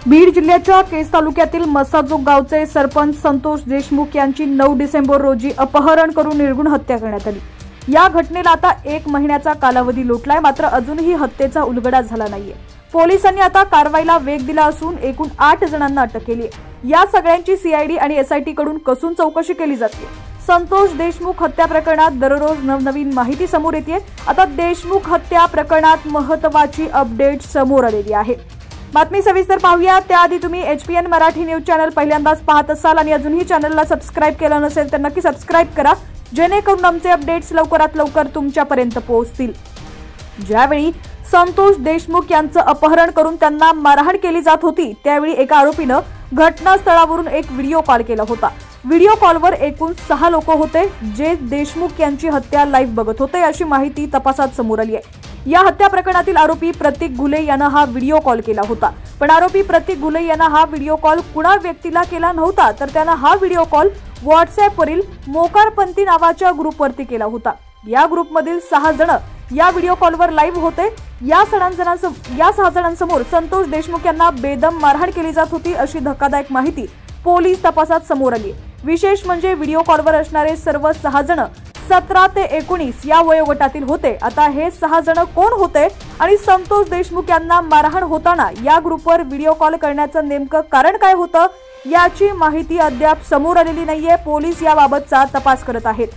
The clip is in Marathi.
बीड जिल्ह्याच्या केज तालुक्यातील मसाजोग गावचे सरपंच संतोष देशमुख यांची 9 डिसेंबर रोजी अपहरण करून निर्घृण हत्या करण्यात आली। या घटनेला आता 1 महिन्याचा कालावधी लोटलाय, मात्र अजूनही हत्येचा उलगडा झाला नाहीये। पोलिसांनी आता कारवाईला वेग दिला असून एकूण 8 जणांना अटक केली आहे। या सगळ्यांची सीआयडी आणि एसआयटी कडून कसून चौकशी केली जाते। संतोष देशमुख हत्या प्रकरणात दररोज नवनवीन माहिती समोर येते। आता देशमुख हत्या प्रकरणात महत्त्वाची अपडेट समोर आलेली आहे। बातमी सविस्तर पाहूया त्याआधी तुम्ही HPN मराठी न्यूज चॅनल पहिल्यांदाच पाहत असाल आणि अजूनही चॅनलला सबस्क्राइब केलं नसेल तर नक्की सबस्क्राइब करा, जेणेकरून आमचे अपडेट्स लवकरात लवकर तुमच्यापर्यंत पोहोचतील। ज्यावेळी संतोष देशमुख यांचं अपहरण करून त्यांना मारहाण केली जात होती, त्यावेळी एका आरोपीनं घटनास्थळावरून एक व्हिडिओ कॉल केला होता। व्हिडिओ कॉलवर एकूण 6 लोक होते, जे देशमुख यांची हत्या लाईव्ह बघत होते, अशी माहिती तपासात समोर आली आहे। या हत्या प्रकरणातील आरोपी प्रतीक घुले यानं हा व्हिडिओ कॉल केला होता, पण आरोपी प्रतीक घुले यानं हा व्हिडिओ कॉल कुणा व्यक्तीला केला नव्हता, तर त्यानं हा व्हिडिओ कॉल व्हॉट्सअॅपवरील मोकारपंथी नावाच्या ग्रुपवरती केला होता। या ग्रुपमधील 6 जण या व्हिडिओ कॉलवर लाईव्ह होते। या 6 जणांसमोर संतोष देशमुख यांना बेदम मारहाण केली जात होती, अशी धक्कादायक माहिती पोलीस तपासात समोर आली। विशेष म्हणजे व्हिडिओ कॉलवर असणारे सर्व 6 जण 17 ते 19 या वयोगटातील होते। आता हे 6 जण कोण होते आणि संतोष देशमुख यांना मारहाण होताना या ग्रुपवर व्हिडिओ कॉल करण्याचं नेमकं कारण काय होतं, याची माहिती अद्याप समोर आलेली नाहीये। पोलीस याबाबतचा तपास करत आहेत।